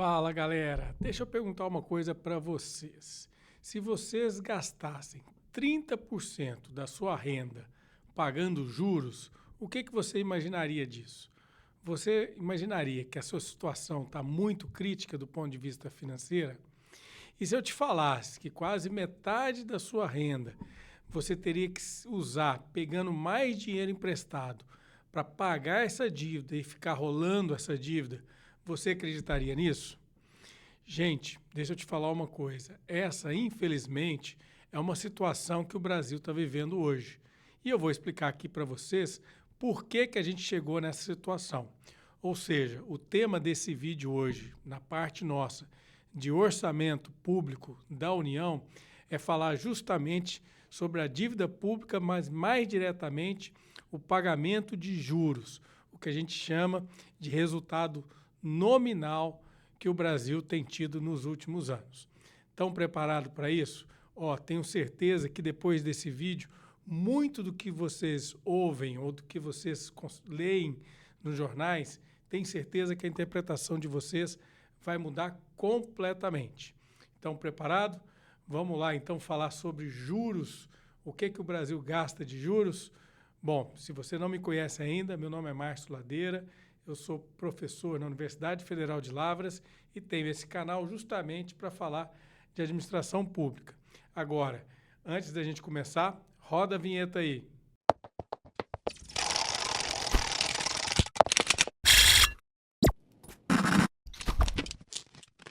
Fala, galera. Deixa eu perguntar uma coisa para vocês. Se vocês gastassem 30% da sua renda pagando juros, o que você imaginaria disso? Você imaginaria que a sua situação está muito crítica do ponto de vista financeiro? E se eu te falasse que quase metade da sua renda você teria que usar pegando mais dinheiro emprestado para pagar essa dívida e ficar rolando essa dívida, você acreditaria nisso? Gente, deixa eu te falar uma coisa. Essa, infelizmente, é uma situação que o Brasil está vivendo hoje. E eu vou explicar aqui para vocês por que a gente chegou nessa situação. Ou seja, o tema desse vídeo hoje, na parte nossa de orçamento público da União, é falar justamente sobre a dívida pública, mas mais diretamente o pagamento de juros, o que a gente chama de resultado nominal que o Brasil tem tido nos últimos anos. Estão preparados para isso? Tenho certeza que depois desse vídeo, muito do que vocês ouvem ou do que vocês leem nos jornais, tenho certeza que a interpretação de vocês vai mudar completamente. Estão preparados? Vamos lá então falar sobre juros. O que o Brasil gasta de juros? Bom, se você não me conhece ainda, meu nome é Márcio Ladeira. Eu sou professor na Universidade Federal de Lavras e tenho esse canal justamente para falar de administração pública. Agora, antes da gente começar, roda a vinheta aí.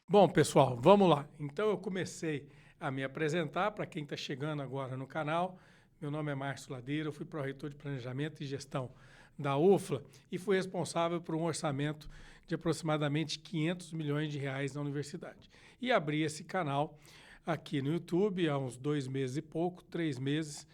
Bom, pessoal, vamos lá. Então eu comecei a me apresentar para quem está chegando agora no canal. Meu nome é Márcio Ladeira, eu fui pró-reitor de Planejamento e Gestão da UFLA e fui responsável por um orçamento de aproximadamente 500 milhões de reais na universidade. E abri esse canal aqui no YouTube há uns 2 meses e pouco, 3 meses,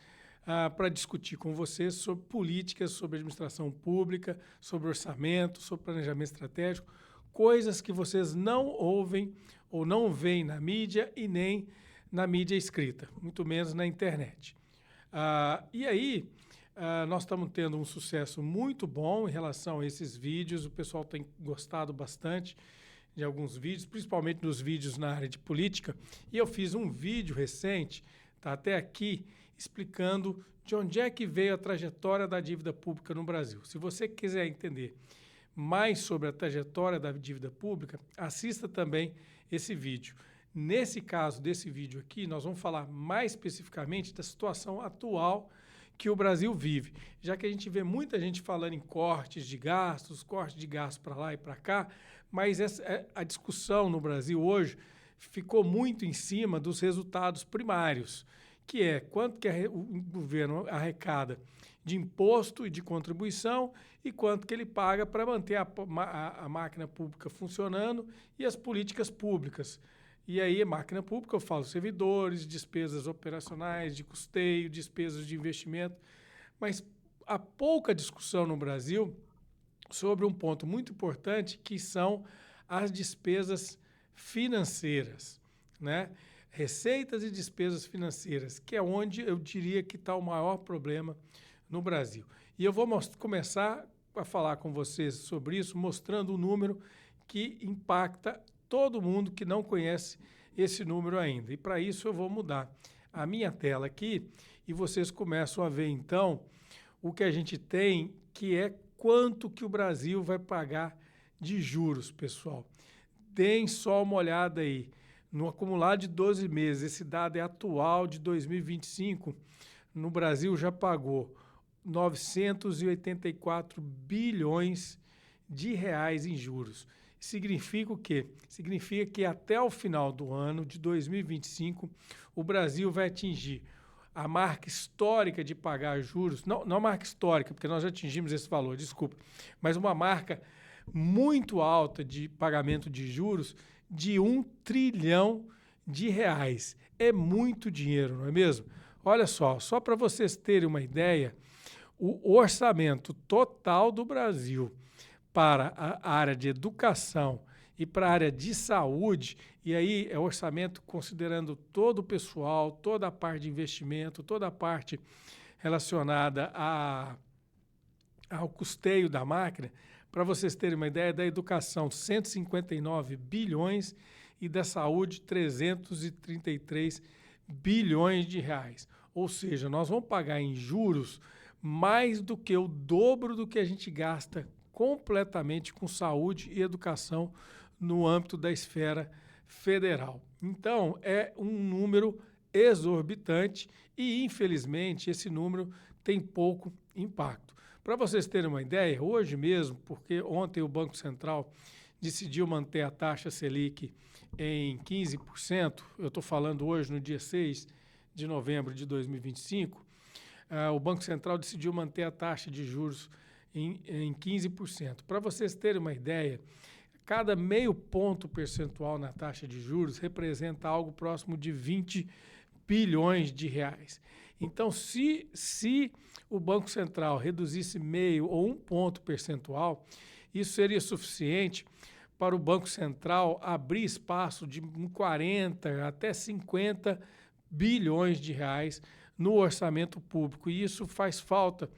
para discutir com vocês sobre políticas, sobre administração pública, sobre orçamento, sobre planejamento estratégico, coisas que vocês não ouvem ou não veem na mídia e nem na mídia escrita, muito menos na internet. E aí, nós estamos tendo um sucesso muito bom em relação a esses vídeos, o pessoal tem gostado bastante de alguns vídeos, principalmente dos vídeos na área de política, e eu fiz um vídeo recente, tá até aqui, explicando de onde é que veio a trajetória da dívida pública no Brasil. Se você quiser entender mais sobre a trajetória da dívida pública, assista também esse vídeo. Nesse caso desse vídeo aqui, nós vamos falar mais especificamente da situação atual que o Brasil vive, já que a gente vê muita gente falando em cortes de gastos para lá e para cá, mas a discussão no Brasil hoje ficou muito em cima dos resultados primários, que é quanto que o governo arrecada de imposto e de contribuição e quanto que ele paga para manter a máquina pública funcionando e as políticas públicas. E aí, máquina pública, eu falo servidores, despesas operacionais, de custeio, despesas de investimento, mas há pouca discussão no Brasil sobre um ponto muito importante, que são as despesas financeiras, né? Receitas e despesas financeiras, que é onde eu diria que está o maior problema no Brasil. E eu vou começar a falar com vocês sobre isso, mostrando um número que impacta todo mundo que não conhece esse número ainda. E para isso eu vou mudar a minha tela aqui e vocês começam a ver então o que a gente tem, que é quanto que o Brasil vai pagar de juros, pessoal. Deem só uma olhada aí. No acumulado de 12 meses, esse dado é atual de 2025, no Brasil já pagou 984 bilhões de reais em juros. Significa o quê? Significa que até o final do ano de 2025, o Brasil vai atingir a marca histórica de pagar juros, não a marca histórica, porque nós já atingimos esse valor, desculpa, mas uma marca muito alta de pagamento de juros de 1 trilhão de reais. É muito dinheiro, não é mesmo? Olha só para vocês terem uma ideia, o orçamento total do Brasil para a área de educação e para a área de saúde, e aí é orçamento considerando todo o pessoal, toda a parte de investimento, toda a parte relacionada ao custeio da máquina, para vocês terem uma ideia, da educação 159 bilhões e da saúde 333 bilhões de reais. Ou seja, nós vamos pagar em juros mais do que o dobro do que a gente gasta completamente com saúde e educação no âmbito da esfera federal. Então, é um número exorbitante e, infelizmente, esse número tem pouco impacto. Para vocês terem uma ideia, hoje mesmo, porque ontem o Banco Central decidiu manter a taxa Selic em 15%, eu estou falando hoje no dia 6 de novembro de 2025, o Banco Central decidiu manter a taxa de juros em 15%. Para vocês terem uma ideia, cada meio ponto percentual na taxa de juros representa algo próximo de 20 bilhões de reais. Então, se o Banco Central reduzisse meio ou um ponto percentual, isso seria suficiente para o Banco Central abrir espaço de 40 até 50 bilhões de reais no orçamento público. E isso faz falta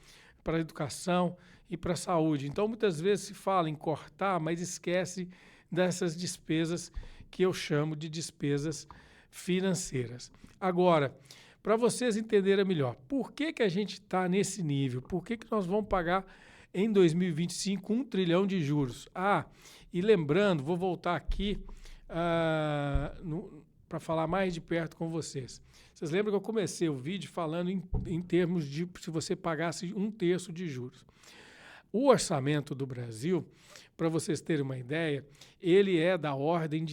para a educação e para a saúde. Então, muitas vezes se fala em cortar, mas esquece dessas despesas que eu chamo de despesas financeiras. Agora, para vocês entenderem melhor, por que a gente está nesse nível? Por que nós vamos pagar em 2025 1 trilhão de juros? E lembrando, vou voltar aqui para falar mais de perto com vocês. Vocês lembram que eu comecei o vídeo falando em termos de se você pagasse 1/3 de juros. O orçamento do Brasil, para vocês terem uma ideia, ele é da ordem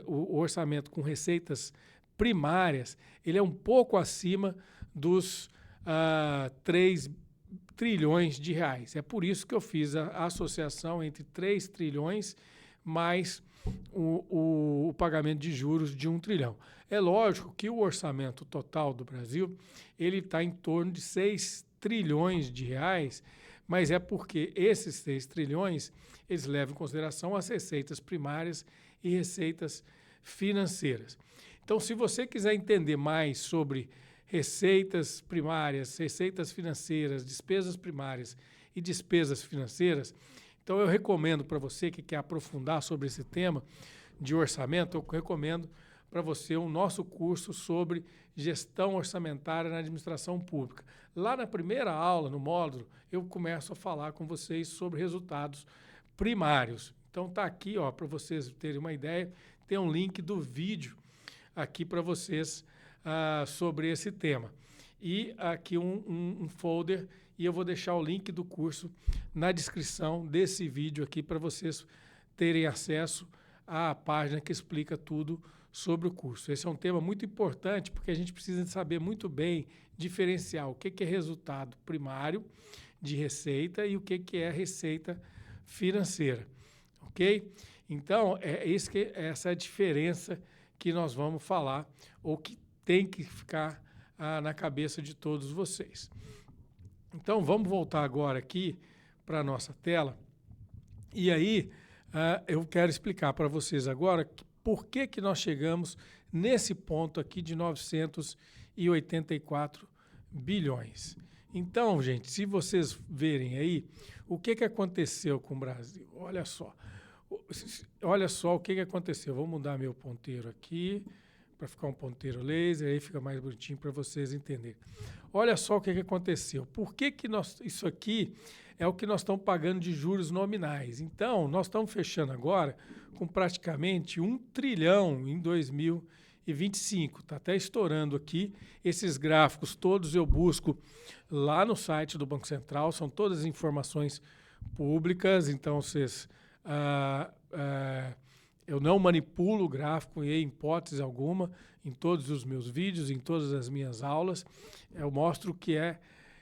o orçamento com receitas primárias, ele é um pouco acima dos 3 trilhões de reais. É por isso que eu fiz a associação entre 3 trilhões mais o pagamento de juros de 1 trilhão. É lógico que o orçamento total do Brasil ele está em torno de 6 trilhões de reais, mas é porque esses 6 trilhões eles levam em consideração as receitas primárias e receitas financeiras. Então, se você quiser entender mais sobre receitas primárias, receitas financeiras, despesas primárias e despesas financeiras, então eu recomendo para você que quer aprofundar sobre esse tema de orçamento, eu recomendo para você o nosso curso sobre gestão orçamentária na administração pública. Lá na primeira aula, no módulo, eu começo a falar com vocês sobre resultados primários. Então está aqui, para vocês terem uma ideia, tem um link do vídeo aqui para vocês sobre esse tema. E aqui um folder, e eu vou deixar o link do curso na descrição desse vídeo aqui para vocês terem acesso à página que explica tudo sobre o curso. Esse é um tema muito importante porque a gente precisa saber muito bem diferenciar o que é resultado primário de receita e o que é receita financeira, ok? Então, essa é a diferença que nós vamos falar ou que tem que ficar na cabeça de todos vocês. Então, vamos voltar agora aqui para a nossa tela. E aí, eu quero explicar para vocês agora por que nós chegamos nesse ponto aqui de 984 bilhões. Então, gente, se vocês verem aí, o que aconteceu com o Brasil? Olha só o que aconteceu. Vou mudar meu ponteiro aqui para ficar um ponteiro laser, aí fica mais bonitinho para vocês entenderem. Olha só o que aconteceu. Por que isso aqui é o que nós estamos pagando de juros nominais? Então, nós estamos fechando agora com praticamente 1 trilhão em 2025. Está até estourando aqui. Esses gráficos todos eu busco lá no site do Banco Central, são todas informações públicas, então vocês... eu não manipulo o gráfico em hipótese alguma, em todos os meus vídeos, em todas as minhas aulas, eu mostro o que é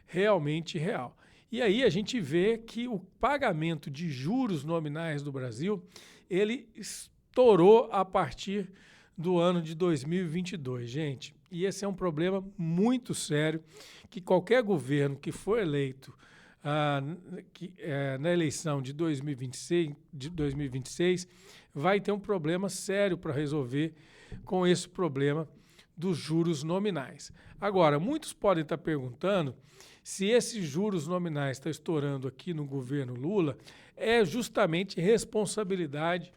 realmente real. E aí a gente vê que o pagamento de juros nominais do Brasil, ele estourou a partir do ano de 2022, gente. E esse é um problema muito sério, que qualquer governo que for eleito na eleição de 2026 vai ter um problema sério para resolver com esse problema dos juros nominais. Agora, muitos podem estar perguntando Se esses juros nominais estão estourando aqui no governo Lula, é justamente responsabilidade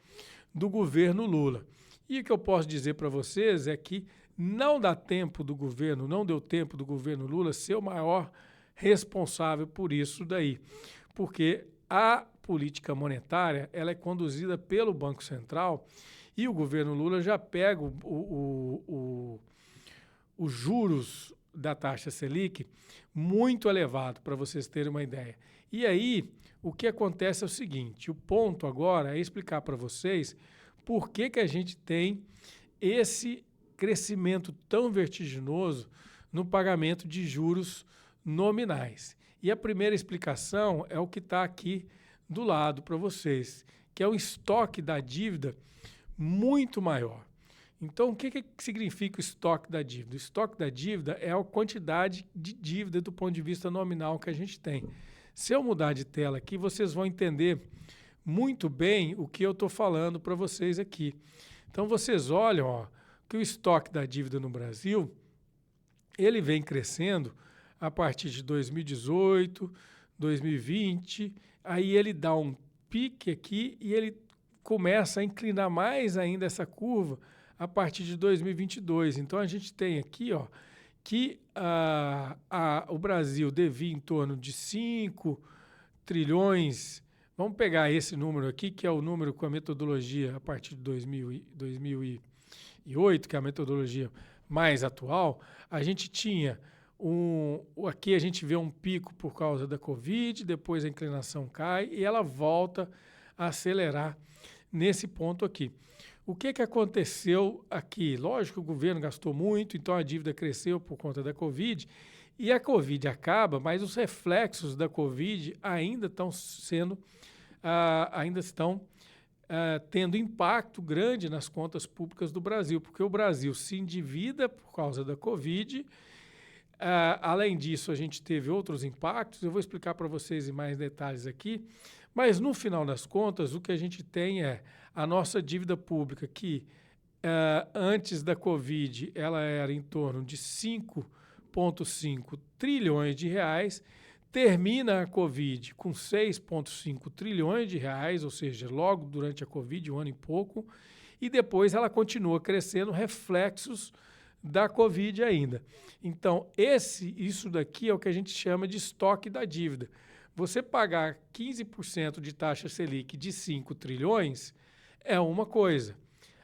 do governo Lula. E o que eu posso dizer para vocês é que não deu tempo do governo Lula ser o maior responsável por isso daí, porque a política monetária ela é conduzida pelo Banco Central e o governo Lula já pega os juros da taxa Selic muito elevado, para vocês terem uma ideia. E aí, o que acontece é o seguinte, o ponto agora é explicar para vocês por que a gente tem esse crescimento tão vertiginoso no pagamento de juros nominais. E a primeira explicação é o que está aqui do lado para vocês, que é o estoque da dívida muito maior. Então, o que significa o estoque da dívida? O estoque da dívida é a quantidade de dívida do ponto de vista nominal que a gente tem. Se eu mudar de tela aqui, vocês vão entender muito bem o que eu estou falando para vocês aqui. Então, vocês olham que o estoque da dívida no Brasil, ele vem crescendo a partir de 2018, 2020, aí ele dá um pique aqui e ele começa a inclinar mais ainda essa curva a partir de 2022. Então, a gente tem aqui que o Brasil devia em torno de 5 trilhões. Vamos pegar esse número aqui, que é o número com a metodologia a partir de 2008, que é a metodologia mais atual. A gente tinha aqui a gente vê um pico por causa da Covid, depois a inclinação cai e ela volta a acelerar nesse ponto aqui. O que aconteceu aqui? Lógico que o governo gastou muito, então a dívida cresceu por conta da Covid, e a Covid acaba, mas os reflexos da Covid ainda estão tendo impacto grande nas contas públicas do Brasil, porque o Brasil se endivida por causa da Covid. Além disso, a gente teve outros impactos, eu vou explicar para vocês em mais detalhes aqui, mas no final das contas, o que a gente tem é a nossa dívida pública, que antes da Covid ela era em torno de 5,5 trilhões de reais, termina a Covid com 6,5 trilhões de reais, ou seja, logo durante a Covid, um ano e pouco, e depois ela continua crescendo, reflexos da Covid ainda. Então, isso daqui é o que a gente chama de estoque da dívida. Você pagar 15% de taxa Selic de 5 trilhões é uma coisa.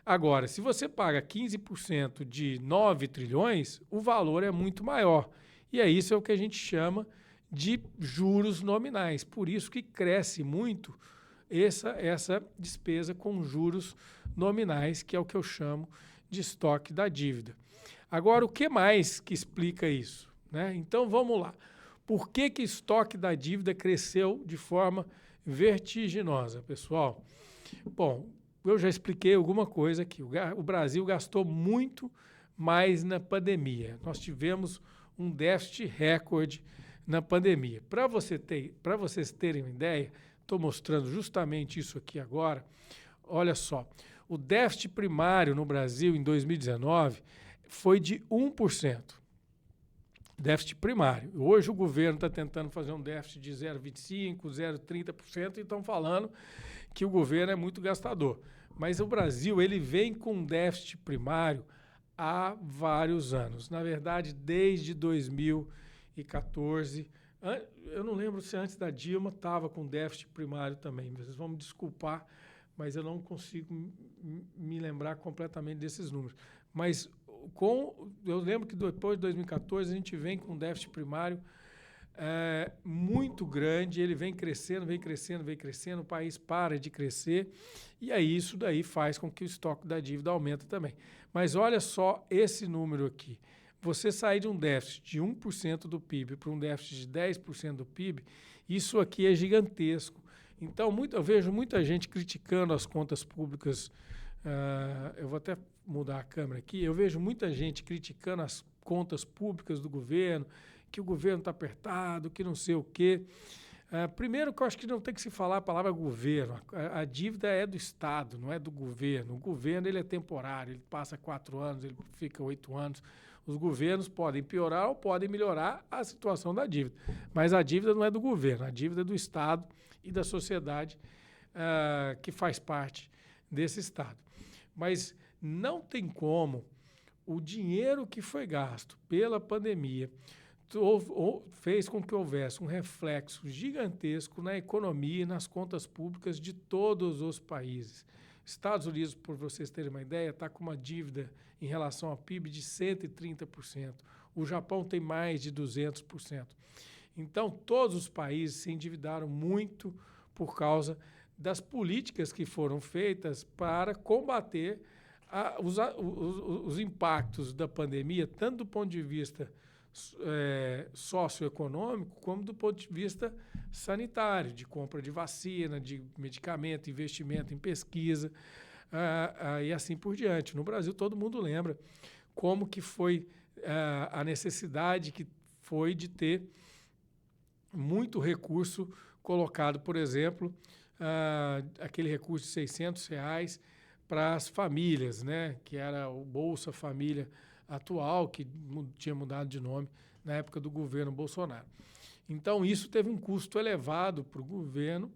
Agora, se você paga 15% de 9 trilhões, o valor é muito maior. E isso é o que a gente chama de juros nominais. Por isso que cresce muito essa despesa com juros nominais, que é o que eu chamo de estoque da dívida. Agora, o que mais que explica isso, né? Então, vamos lá. Por que estoque da dívida cresceu de forma vertiginosa, pessoal? Bom, eu já expliquei alguma coisa aqui. O Brasil gastou muito mais na pandemia. Nós tivemos um déficit recorde na pandemia. Para vocês terem uma ideia, estou mostrando justamente isso aqui agora. Olha só, o déficit primário no Brasil em 2019 foi de 1%. Déficit primário. Hoje o governo está tentando fazer um déficit de 0,25%, 0,30% e estão falando que o governo é muito gastador. Mas o Brasil ele vem com um déficit primário há vários anos. Na verdade, desde 2014. Eu não lembro se antes da Dilma estava com déficit primário também. Vocês vão me desculpar, mas eu não consigo me lembrar completamente desses números. Mas eu lembro que depois de 2014 a gente vem com um déficit primário muito grande, ele vem crescendo, o país para de crescer, e aí isso daí faz com que o estoque da dívida aumente também. Mas olha só esse número aqui. Você sair de um déficit de 1% do PIB para um déficit de 10% do PIB, isso aqui é gigantesco. Então, eu vejo muita gente criticando as contas públicas. Eu vou até mudar a câmera aqui. Eu vejo muita gente criticando as contas públicas do governo, que o governo está apertado, que não sei o quê. Primeiro que eu acho que não tem que se falar a palavra governo. A dívida é do Estado, não é do governo. O governo ele é temporário, ele passa 4 anos, ele fica 8 anos. Os governos podem piorar ou podem melhorar a situação da dívida. Mas a dívida não é do governo, a dívida é do Estado e da sociedade que faz parte desse Estado. Mas não tem como o dinheiro que foi gasto pela pandemia fez com que houvesse um reflexo gigantesco na economia e nas contas públicas de todos os países. Estados Unidos, por vocês terem uma ideia, está com uma dívida em relação ao PIB de 130%. O Japão tem mais de 200%. Então, todos os países se endividaram muito por causa das políticas que foram feitas para combater os impactos da pandemia, tanto do ponto de vista socioeconômico, como do ponto de vista sanitário, de compra de vacina, de medicamento, investimento em pesquisa e assim por diante. No Brasil, todo mundo lembra como que foi a necessidade que foi de ter muito recurso colocado, por exemplo, aquele recurso de R$600 para as famílias, né, que era o Bolsa Família atual, que tinha mudado de nome na época do governo Bolsonaro. Então, isso teve um custo elevado para o governo,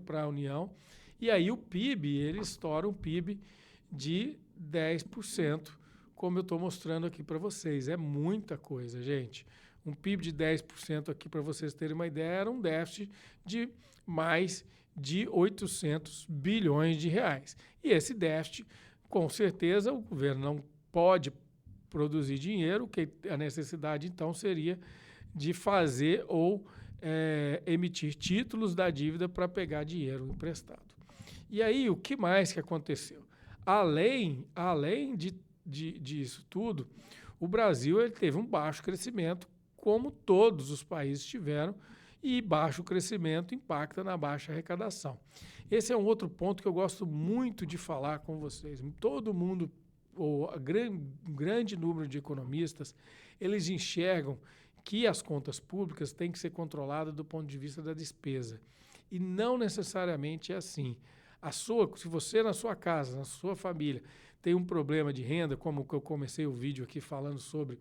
para a União, e aí o PIB, ele estoura um PIB de 10%, como eu estou mostrando aqui para vocês. É muita coisa, gente. Um PIB de 10% aqui, para vocês terem uma ideia, era um déficit de mais de 800 bilhões de reais. E esse déficit, com certeza, o governo não pode produzir dinheiro, que a necessidade, então, seria de fazer ou emitir títulos da dívida para pegar dinheiro emprestado. E aí, o que mais que aconteceu? Além disso tudo, o Brasil ele teve um baixo crescimento, como todos os países tiveram, e baixo crescimento impacta na baixa arrecadação. Esse é um outro ponto que eu gosto muito de falar com vocês. Todo mundo, ou um grande número de economistas, eles enxergam que as contas públicas têm que ser controladas do ponto de vista da despesa. E não necessariamente é assim. Se você na sua casa, na sua família, tem um problema de renda, como que eu comecei o vídeo aqui falando sobre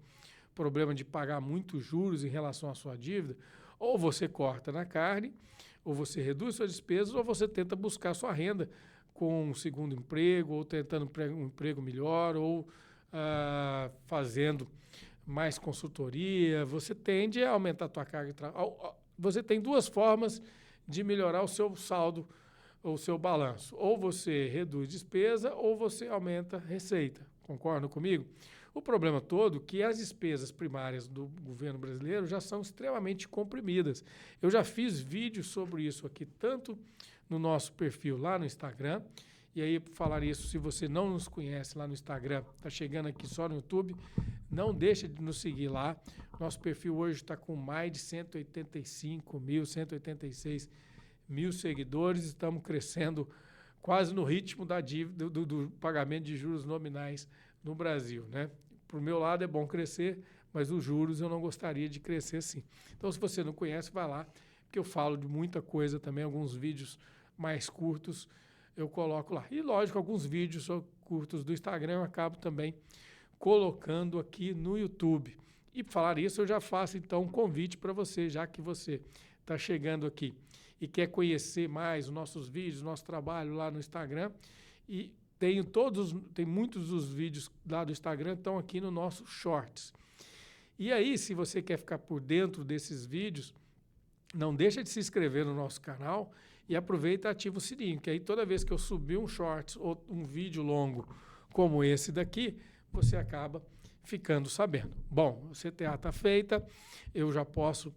problema de pagar muitos juros em relação à sua dívida, ou você corta na carne, ou você reduz suas despesas, ou você tenta buscar sua renda com um segundo emprego, ou tentando um emprego melhor, ou fazendo mais consultoria. Você tende a aumentar a tua carga de trabalho. Você tem duas formas de melhorar o seu saldo, o seu balanço. Ou você reduz despesa, ou você aumenta receita. Concordam comigo? O problema todo é que as despesas primárias do governo brasileiro já são extremamente comprimidas. Eu já fiz vídeos sobre isso aqui, tanto no nosso perfil lá no Instagram, e aí, por falar isso, se você não nos conhece lá no Instagram, está chegando aqui só no YouTube, não deixa de nos seguir lá. Nosso perfil hoje está com mais de 185 mil, 186 mil seguidores, estamos crescendo quase no ritmo da dívida, do pagamento de juros nominais no Brasil, né? Por meu lado é bom crescer, mas os juros eu não gostaria de crescer assim. Então, se você não conhece, vai lá, porque eu falo de muita coisa também, alguns vídeos mais curtos eu coloco lá. E, lógico, alguns vídeos curtos do Instagram eu acabo também colocando aqui no YouTube. E, por falar isso, eu já faço, então, um convite para você, já que você está chegando aqui e quer conhecer mais os nossos vídeos, nosso trabalho lá no Instagram, e tem muitos dos vídeos lá do Instagram estão aqui no nosso Shorts. E aí, se você quer ficar por dentro desses vídeos, não deixa de se inscrever no nosso canal e aproveita e ativa o sininho, que aí toda vez que eu subir um Shorts ou um vídeo longo como esse daqui, você acaba ficando sabendo. Bom, a CTA está feita, eu já posso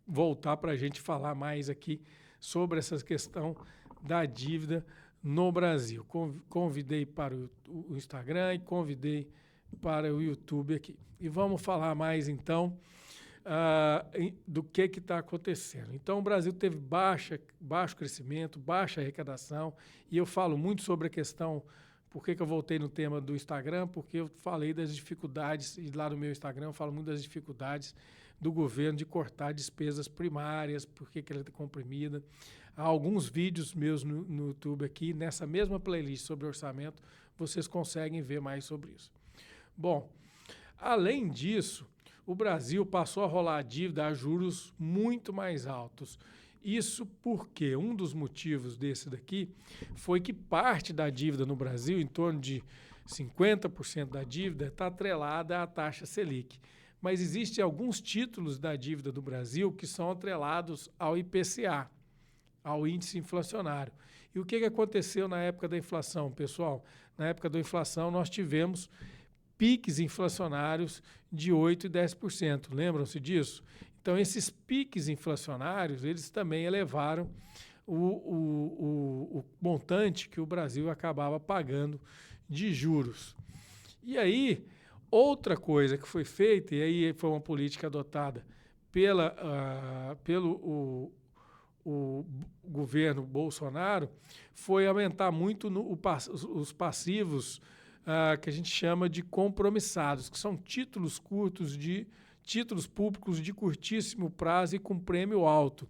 voltar para a gente falar mais aqui sobre essa questão da dívida no Brasil. Convidei para o Instagram e convidei para o YouTube aqui. E vamos falar mais, então, do que está acontecendo. Então, o Brasil teve baixo crescimento, baixa arrecadação, e eu falo muito sobre a questão, por que eu voltei no tema do Instagram, porque eu falei das dificuldades, e lá no meu Instagram eu falo muito das dificuldades do governo de cortar despesas primárias, por que ela é comprimida. Há alguns vídeos meus no YouTube aqui, nessa mesma playlist sobre orçamento, vocês conseguem ver mais sobre isso. Bom, além disso, o Brasil passou a rolar dívida a juros muito mais altos. Isso porque um dos motivos desse daqui foi que parte da dívida no Brasil, em torno de 50% da dívida, está atrelada à taxa Selic. Mas existem alguns títulos da dívida do Brasil que são atrelados ao IPCA, ao índice inflacionário. E o que aconteceu na época da inflação, pessoal? Na época da inflação, nós tivemos piques inflacionários de 8% e 10%. Lembram-se disso? Então, esses piques inflacionários, eles também elevaram o montante que o Brasil acabava pagando de juros. E aí, outra coisa que foi feita, e aí foi uma política adotada pelo governo Bolsonaro, foi aumentar muito os passivos que a gente chama de compromissados, que são títulos públicos de curtíssimo prazo e com prêmio alto.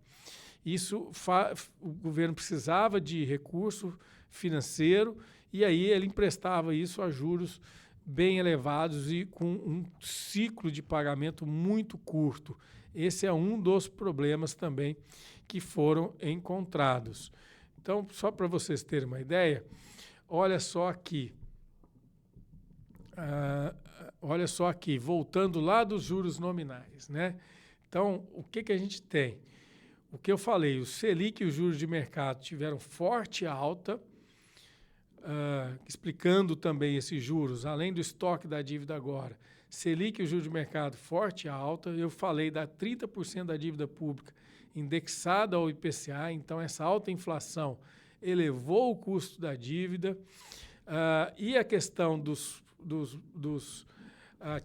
O governo precisava de recurso financeiro e aí ele emprestava isso a juros bem elevados e com um ciclo de pagamento muito curto. Esse é um dos problemas também que foram encontrados. Então, só para vocês terem uma ideia, olha só aqui. Olha só aqui, voltando lá dos juros nominais, né? Então, o que a gente tem? O que eu falei, o Selic e os juros de mercado tiveram forte alta, explicando também esses juros, além do estoque da dívida agora. Selic e os juros de mercado forte alta, eu falei da 30% da dívida pública indexada ao IPCA, então essa alta inflação elevou o custo da dívida, e a questão dos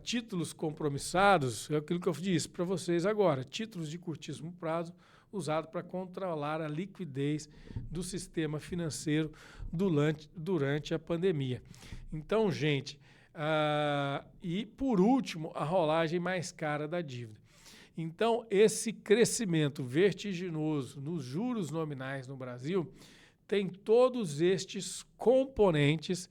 títulos compromissados, é aquilo que eu disse para vocês agora, títulos de curtíssimo prazo usados para controlar a liquidez do sistema financeiro durante a pandemia. Então, gente, e por último, a rolagem mais cara da dívida. Então, esse crescimento vertiginoso nos juros nominais no Brasil tem todos estes componentes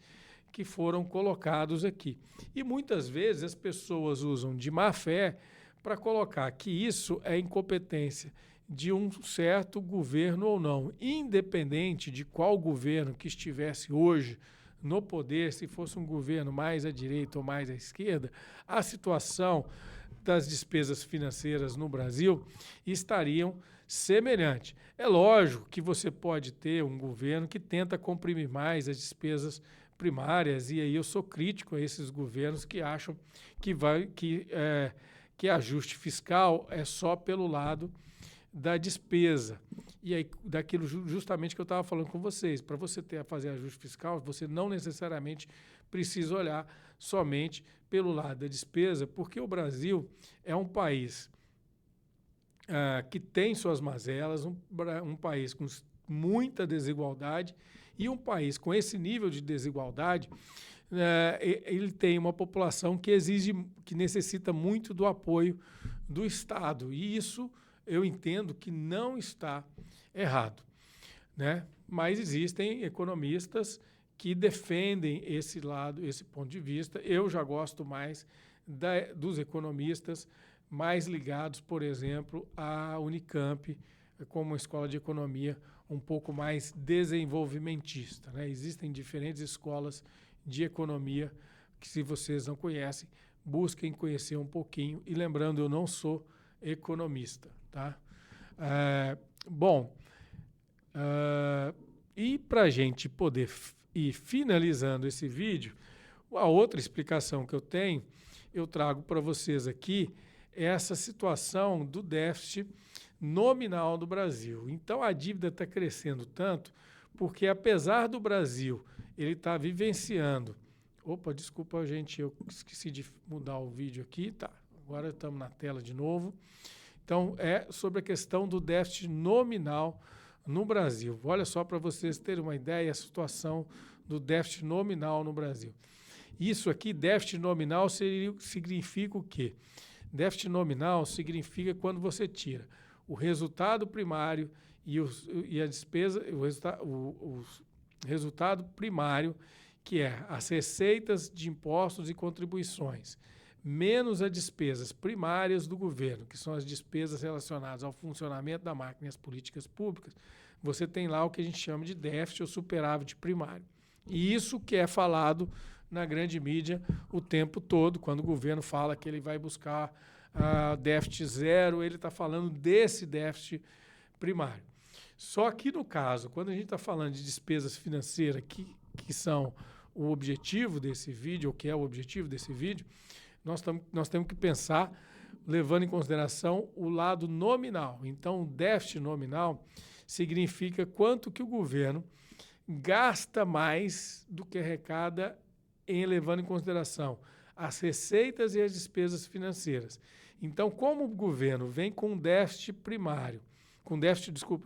que foram colocados aqui. E muitas vezes as pessoas usam de má fé para colocar que isso é incompetência de um certo governo ou não. Independente de qual governo que estivesse hoje no poder, se fosse um governo mais à direita ou mais à esquerda, a situação das despesas financeiras no Brasil estariam semelhantes. É lógico que você pode ter um governo que tenta comprimir mais as despesas primárias, e aí eu sou crítico a esses governos que acham que ajuste fiscal é só pelo lado da despesa. E aí, daquilo justamente que eu estava falando com vocês, para você fazer ajuste fiscal, você não necessariamente precisa olhar somente pelo lado da despesa, porque o Brasil é um país que tem suas mazelas, um país com muita desigualdade, e um país com esse nível de desigualdade, ele tem uma população que necessita muito do apoio do Estado, e isso eu entendo que não está errado, né? Mas existem economistas que defendem esse lado, esse ponto de vista. Eu já gosto mais dos economistas mais ligados, por exemplo, à Unicamp, como uma escola de economia um pouco mais desenvolvimentista, né? Existem diferentes escolas de economia que, se vocês não conhecem, busquem conhecer um pouquinho. E lembrando, eu não sou economista, tá? E para a gente poder ir finalizando esse vídeo, a outra explicação que eu trago para vocês aqui, é essa situação do déficit nominal do Brasil. Então, a dívida está crescendo tanto porque, apesar do Brasil ele estar vivenciando... Opa, desculpa, gente, eu esqueci de mudar o vídeo aqui. Tá, agora estamos na tela de novo. Então, é sobre a questão do déficit nominal no Brasil. Olha só, para vocês terem uma ideia, a situação do déficit nominal no Brasil. Isso aqui, déficit nominal, significa o quê? Déficit nominal significa quando você tira o resultado primário e a despesa, o resultado primário, que é as receitas de impostos e contribuições, menos as despesas primárias do governo, que são as despesas relacionadas ao funcionamento da máquina e às políticas públicas, você tem lá o que a gente chama de déficit ou superávit primário. E isso que é falado na grande mídia o tempo todo, quando o governo fala que ele vai buscar déficit zero, ele está falando desse déficit primário. Só que no caso, quando a gente está falando de despesas financeiras, que são o objetivo desse vídeo, ou que é o objetivo desse vídeo, nós temos que pensar levando em consideração o lado nominal. Então, o déficit nominal significa quanto que o governo gasta mais do que arrecada levando em consideração as receitas e as despesas financeiras. Então, como o governo vem com déficit primário,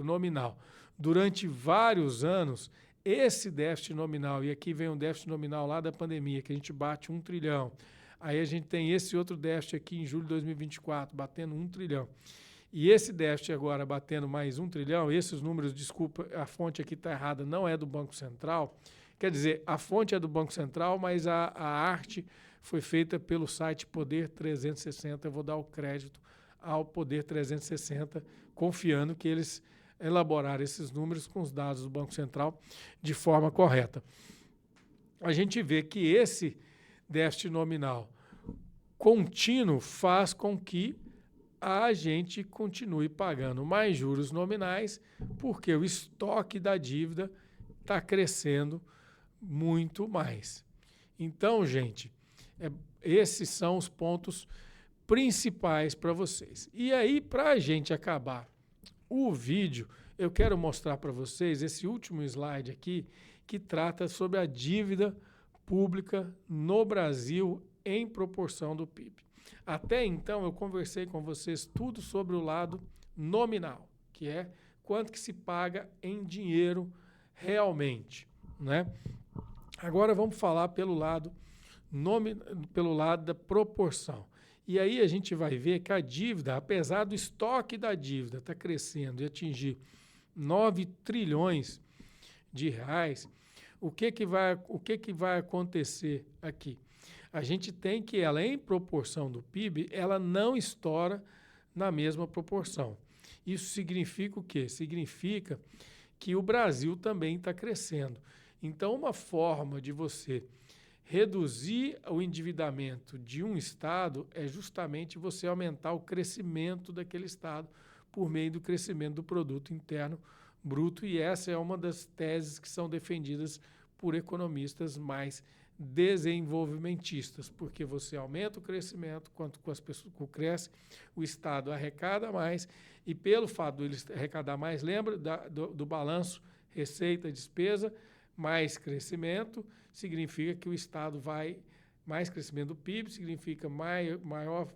nominal, durante vários anos, esse déficit nominal, e aqui vem um déficit nominal lá da pandemia, que a gente bate 1 trilhão, aí a gente tem esse outro déficit aqui em julho de 2024, batendo 1 trilhão. E esse déficit agora batendo mais 1 trilhão, esses números, desculpa, a fonte aqui está errada, não é do Banco Central. Quer dizer, a fonte é do Banco Central, mas a arte foi feita pelo site Poder 360. Eu vou dar o crédito ao Poder 360, confiando que eles elaboraram esses números com os dados do Banco Central de forma correta. A gente vê que esse déficit nominal contínuo faz com que a gente continue pagando mais juros nominais, porque o estoque da dívida está crescendo muito mais. Então, gente, esses são os pontos principais para vocês. E aí, para a gente acabar o vídeo, eu quero mostrar para vocês esse último slide aqui, que trata sobre a dívida pública no Brasil em proporção do PIB. Até então, eu conversei com vocês tudo sobre o lado nominal, que é quanto que se paga em dinheiro realmente, né? Agora vamos falar pelo lado da proporção. E aí a gente vai ver que a dívida, apesar do estoque da dívida estar crescendo e atingir 9 trilhões de reais, o que vai acontecer aqui? A gente tem que ela, em proporção do PIB, ela não estoura na mesma proporção. Isso significa o quê? Significa que o Brasil também está crescendo. Então, uma forma de você reduzir o endividamento de um Estado é justamente você aumentar o crescimento daquele Estado por meio do crescimento do produto interno bruto, e essa é uma das teses que são defendidas por economistas mais desenvolvimentistas, porque você aumenta o crescimento, quanto as pessoas crescem, o Estado arrecada mais, e pelo fato de ele arrecadar mais, lembra do balanço receita e despesa, mais crescimento, significa que o Estado vai, mais crescimento do PIB, significa maior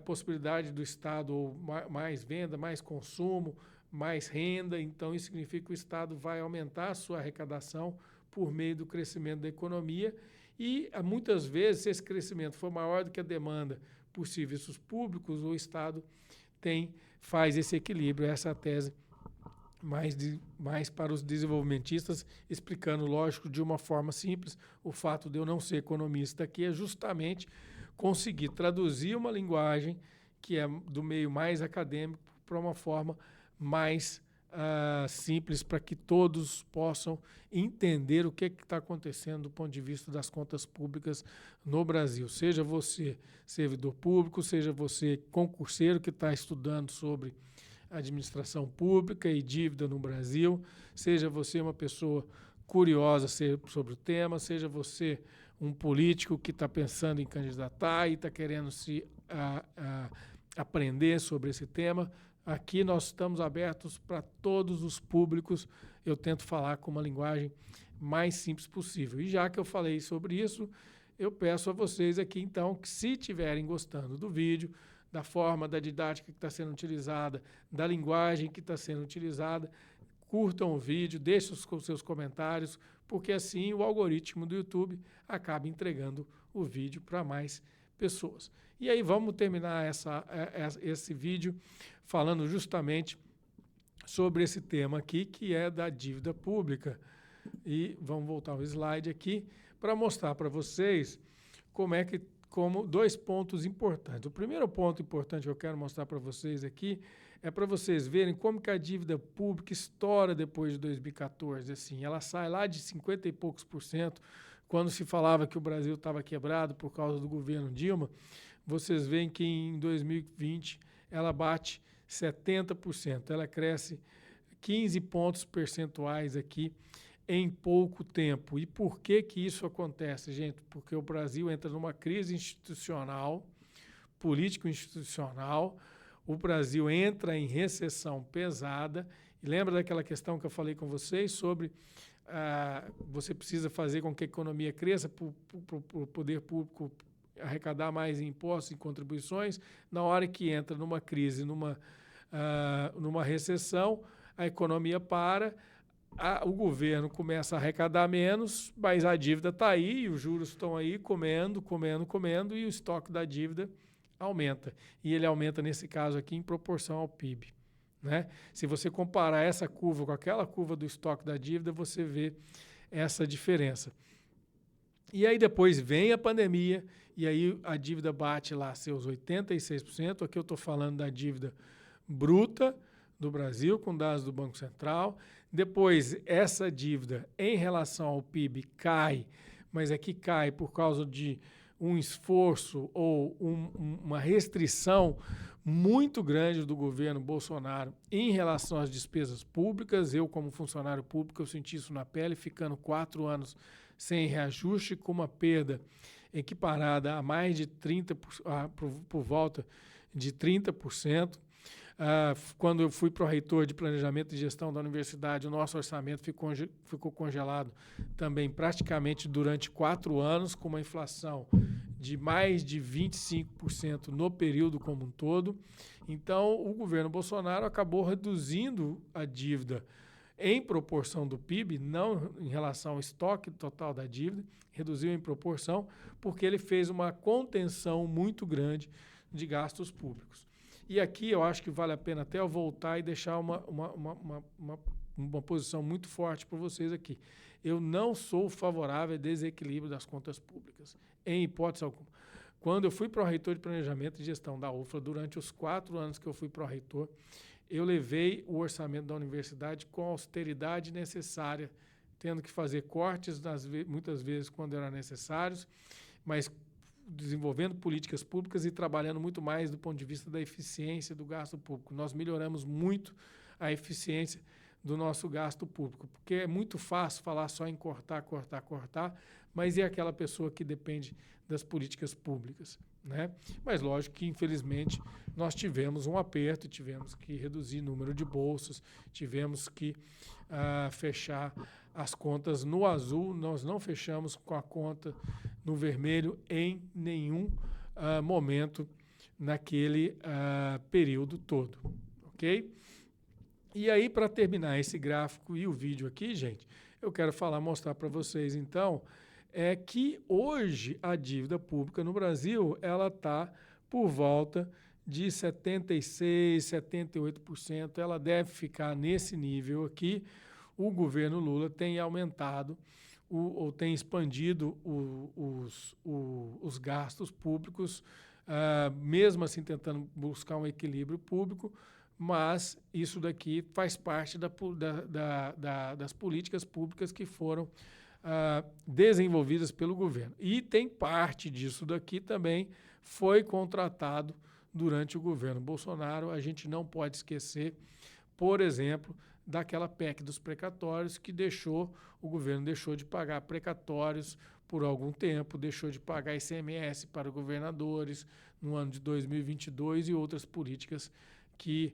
possibilidade do Estado, ou mais venda, mais consumo, mais renda, então isso significa que o Estado vai aumentar a sua arrecadação por meio do crescimento da economia, e muitas vezes, se esse crescimento for maior do que a demanda por serviços públicos, o Estado faz esse equilíbrio. Essa é a tese mais para os desenvolvimentistas, explicando, lógico, de uma forma simples. O fato de eu não ser economista aqui é justamente conseguir traduzir uma linguagem que é do meio mais acadêmico para uma forma mais simples, para que todos possam entender o que está acontecendo do ponto de vista das contas públicas no Brasil. Seja você servidor público, seja você concurseiro que está estudando sobre administração pública e dívida no Brasil, seja você uma pessoa curiosa sobre o tema, seja você um político que está pensando em candidatar e está querendo aprender sobre esse tema. Aqui nós estamos abertos para todos os públicos. Eu tento falar com uma linguagem mais simples possível. E já que eu falei sobre isso, eu peço a vocês aqui, então, que se estiverem gostando do vídeo, da forma, da didática que está sendo utilizada, da linguagem que está sendo utilizada, curtam o vídeo, deixem os seus comentários, porque assim o algoritmo do YouTube acaba entregando o vídeo para mais pessoas. E aí vamos terminar esse vídeo falando justamente sobre esse tema aqui, que é da dívida pública. E vamos voltar ao slide aqui para mostrar para vocês como dois pontos importantes. O primeiro ponto importante que eu quero mostrar para vocês aqui é para vocês verem como que a dívida pública estoura depois de 2014. Assim, ela sai lá de 50 e poucos %, quando se falava que o Brasil estava quebrado por causa do governo Dilma. Vocês veem que em 2020 ela bate 70%. Ela cresce 15 pontos percentuais aqui em pouco tempo. E por que isso acontece, gente? Porque o Brasil entra numa crise institucional, político-institucional, o Brasil entra em recessão pesada. E lembra daquela questão que eu falei com vocês sobre você precisa fazer com que a economia cresça para o poder público arrecadar mais impostos e contribuições. Na hora que entra numa crise, numa recessão, a economia para, o governo começa a arrecadar menos, mas a dívida está aí, os juros estão aí comendo, e o estoque da dívida aumenta. E ele aumenta, nesse caso aqui, em proporção ao PIB. Né? Se você comparar essa curva com aquela curva do estoque da dívida, você vê essa diferença. E aí depois vem a pandemia, e aí a dívida bate lá seus 86%. Aqui eu estou falando da dívida bruta do Brasil, com dados do Banco Central. Depois, essa dívida em relação ao PIB cai, mas aqui cai por causa de um esforço ou uma restrição muito grande do governo Bolsonaro em relação às despesas públicas. Eu, como funcionário público, eu senti isso na pele, ficando 4 anos sem reajuste, com uma perda equiparada a mais de 30%, por volta de 30%. Quando eu fui pró-reitor de Planejamento e Gestão da universidade, o nosso orçamento ficou congelado também praticamente durante 4 anos, com uma inflação de mais de 25% no período como um todo. Então, o governo Bolsonaro acabou reduzindo a dívida em proporção do PIB, não em relação ao estoque total da dívida, reduziu em proporção, porque ele fez uma contenção muito grande de gastos públicos. E aqui eu acho que vale a pena até eu voltar e deixar uma posição muito forte para vocês aqui. Eu não sou favorável ao desequilíbrio das contas públicas, em hipótese alguma. Quando eu fui pró-reitor de Planejamento e Gestão da UFLA, durante os 4 anos que eu fui pró-reitor, eu levei o orçamento da universidade com a austeridade necessária, tendo que fazer cortes muitas vezes quando eram necessários, mas desenvolvendo políticas públicas e trabalhando muito mais do ponto de vista da eficiência do gasto público. Nós melhoramos muito a eficiência do nosso gasto público, porque é muito fácil falar só em cortar, mas e aquela pessoa que depende das políticas públicas, né? Mas lógico que, infelizmente, nós tivemos um aperto, tivemos que reduzir o número de bolsas, tivemos que fechar as contas no azul. Nós não fechamos com a conta no vermelho em nenhum momento naquele período todo, ok? E aí, para terminar esse gráfico e o vídeo aqui, gente, eu quero mostrar para vocês, então, que hoje a dívida pública no Brasil ela está por volta de 76%, 78%. Ela deve ficar nesse nível aqui. O governo Lula tem aumentado ou tem expandido os gastos públicos, mesmo assim tentando buscar um equilíbrio público, mas isso daqui faz parte das políticas públicas que foram desenvolvidas pelo governo. E tem parte disso daqui também foi contratado durante o governo Bolsonaro. A gente não pode esquecer, por exemplo, daquela PEC dos precatórios, que o governo deixou de pagar precatórios por algum tempo, deixou de pagar ICMS para governadores no ano de 2022 e outras políticas que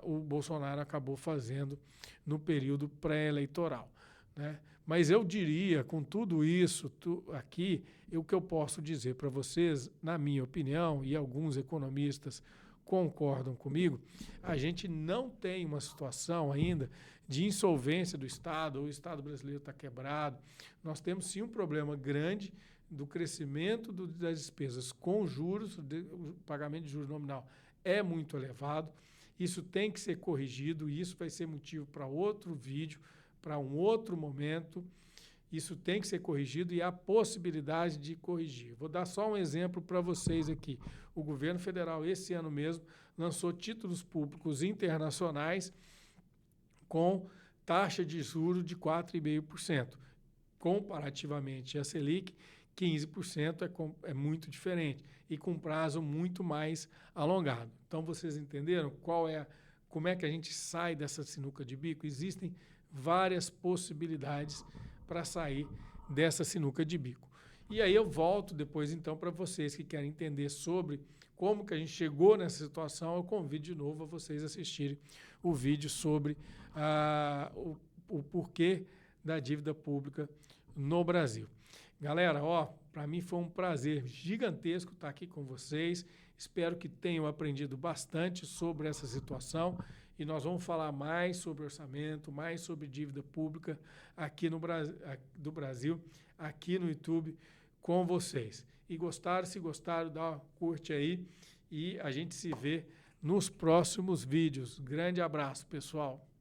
o Bolsonaro acabou fazendo no período pré-eleitoral, né? Mas eu diria, com tudo isso aqui, o que eu posso dizer para vocês, na minha opinião, e alguns economistas concordam comigo, a gente não tem uma situação ainda de insolvência do Estado, ou o Estado brasileiro está quebrado. Nós temos sim um problema grande do crescimento das despesas com juros, o pagamento de juros nominal é muito elevado. Isso tem que ser corrigido e isso vai ser motivo para outro vídeo, para um outro momento. Isso tem que ser corrigido e há possibilidade de corrigir. Vou dar só um exemplo para vocês aqui. O governo federal, esse ano mesmo, lançou títulos públicos internacionais com taxa de juros de 4,5%. Comparativamente a Selic, 15% é muito diferente e com prazo muito mais alongado. Então, vocês entenderam como é que a gente sai dessa sinuca de bico? Existem várias possibilidades para sair dessa sinuca de bico. E aí eu volto depois, então, para vocês que querem entender sobre como que a gente chegou nessa situação, eu convido de novo a vocês assistirem o vídeo sobre o porquê da dívida pública no Brasil. Galera, para mim foi um prazer gigantesco estar aqui com vocês. Espero que tenham aprendido bastante sobre essa situação e nós vamos falar mais sobre orçamento, mais sobre dívida pública aqui do Brasil, aqui no YouTube com vocês. E se gostaram, dá uma curte aí e a gente se vê nos próximos vídeos. Grande abraço, pessoal!